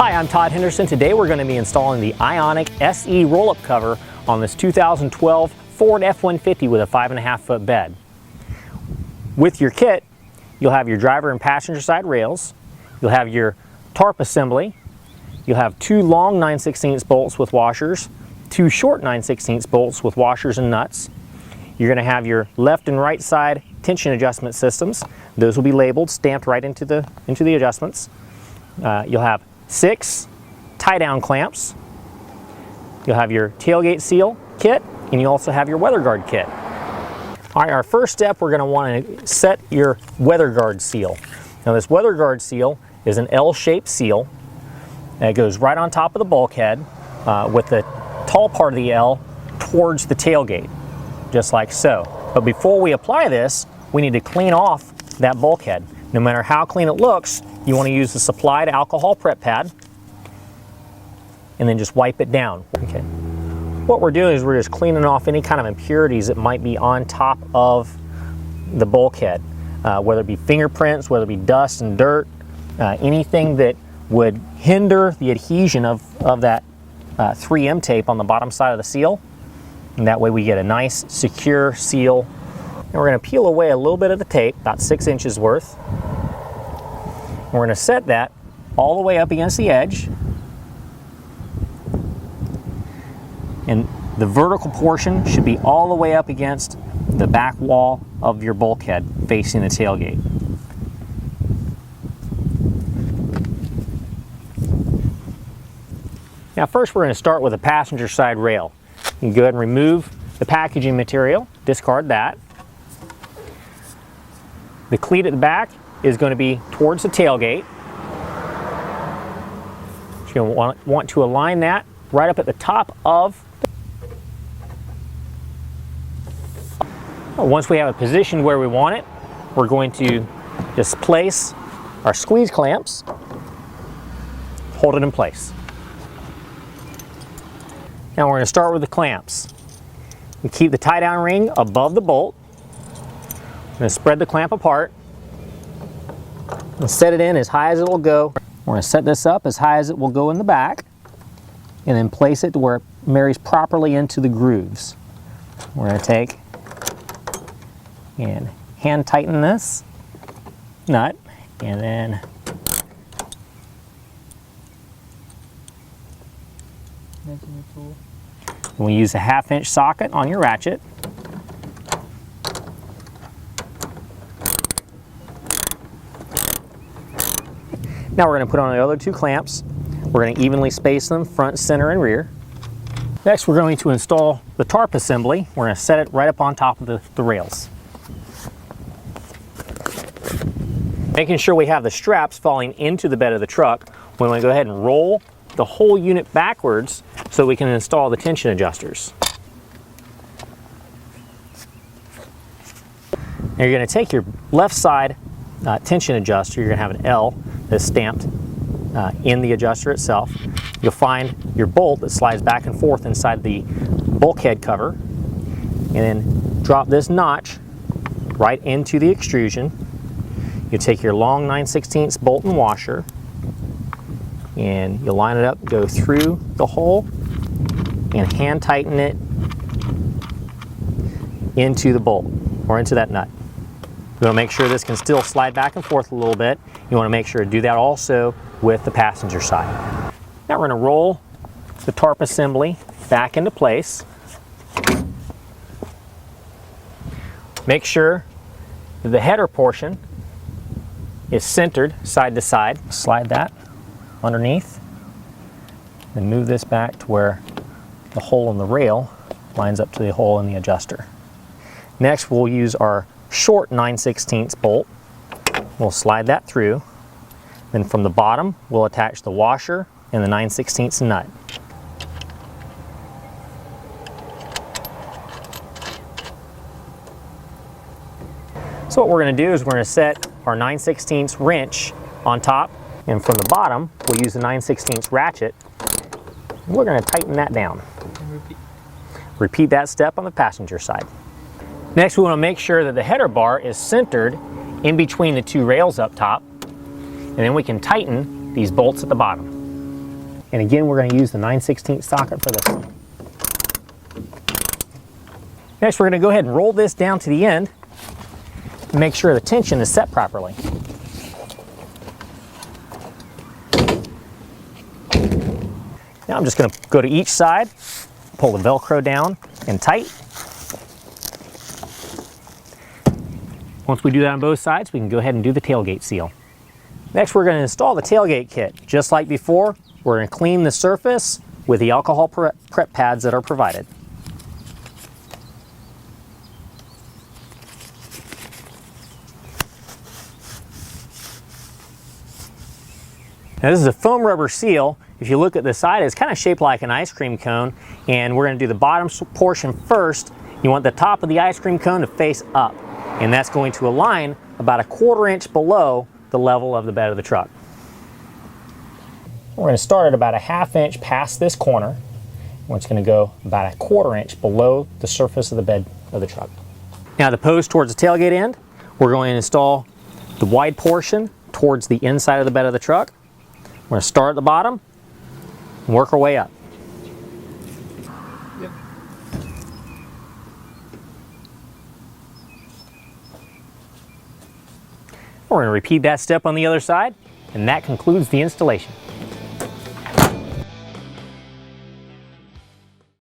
Hi, I'm Todd Henderson. Today we're going to be installing the Ionic SE roll-up cover on this 2012 Ford F-150 with a 5.5 foot bed. With your kit, you'll have your driver and passenger side rails, you'll have your tarp assembly, you'll have two long 9/16 bolts with washers, two short 9/16 bolts with washers and nuts. You're going to have your left and right side tension adjustment systems. Those will be labeled, stamped right into the adjustments. You'll have 6 tie-down clamps. You'll have your tailgate seal kit, and you also have your weather guard kit. All right, our first step, we're going to want to set your weather guard seal. Now this weather guard seal is an L-shaped seal that goes right on top of the bulkhead with the tall part of the L towards the tailgate, just like so. But before we apply this, we need to clean off that bulkhead. No matter how clean it looks, you want to use the supplied alcohol prep pad and then just wipe it down. Okay. What we're doing is we're just cleaning off any kind of impurities that might be on top of the bulkhead, whether it be fingerprints, whether it be dust and dirt, anything that would hinder the adhesion of that 3M tape on the bottom side of the seal. And that way we get a nice secure seal. And we're going to peel away a little bit of the tape, about 6 inches worth. We're going to set that all the way up against the edge. And the vertical portion should be all the way up against the back wall of your bulkhead facing the tailgate. Now first we're going to start with the passenger side rail. You can go ahead and remove the packaging material, discard that. The cleat at the back is going to be towards the tailgate. You're going to want to align that right up at the top of. Once we have a position where we want it, we're going to just place our squeeze clamps, hold it in place. Now we're going to start with the clamps. We keep the tie-down ring above the bolt. I'm going to spread the clamp apart and set it in as high as it will go. We're going to set this up as high as it will go in the back and then place it to where it marries properly into the grooves. We're going to take and hand tighten this nut and then we use a 1/2 inch socket on your ratchet. Now we're going to put on the other 2 clamps. We're going to evenly space them front, center, and rear. Next we're going to install the tarp assembly. We're going to set it right up on top of the rails. Making sure we have the straps falling into the bed of the truck, we want to go ahead and roll the whole unit backwards so we can install the tension adjusters. Now you're going to take your left side tension adjuster. You're going to have an L that's stamped in the adjuster itself. You'll find your bolt that slides back and forth inside the bulkhead cover, and then drop this notch right into the extrusion. You take your long 9/16 bolt and washer, and you'll line it up, go through the hole, and hand tighten it into the bolt or into that nut. You want to make sure this can still slide back and forth a little bit. You want to make sure to do that also with the passenger side. Now we're going to roll the tarp assembly back into place. Make sure that the header portion is centered side to side. Slide that underneath and move this back to where the hole in the rail lines up to the hole in the adjuster. Next we'll use our short 9/16 bolt. We'll slide that through. Then from the bottom we'll attach the washer and the 9/16 nut. So what we're going to do is we're going to set our 9/16 wrench on top, and from the bottom we'll use the 9/16 ratchet. We're going to tighten that down. Repeat that step on the passenger side. Next we want to make sure that the header bar is centered in between the 2 rails up top, and then we can tighten these bolts at the bottom. And again, we're going to use the 9/16 socket for this one. Next, we're going to go ahead and roll this down to the end and make sure the tension is set properly. Now I'm just going to go to each side, pull the Velcro down and tight. Once we do that on both sides, we can go ahead and do the tailgate seal. Next, we're going to install the tailgate kit. Just like before, we're going to clean the surface with the alcohol prep pads that are provided. Now this is a foam rubber seal. If you look at the side, it's kind of shaped like an ice cream cone, and we're going to do the bottom portion first. You want the top of the ice cream cone to face up, and that's going to align about 1/4 inch below the level of the bed of the truck. We're going to start at about 1/2 inch past this corner. We're just going to go about 1/4 inch below the surface of the bed of the truck. Now the post towards the tailgate end, we're going to install the wide portion towards the inside of the bed of the truck. We're going to start at the bottom and work our way up. Yep. We're going to repeat that step on the other side, and that concludes the installation.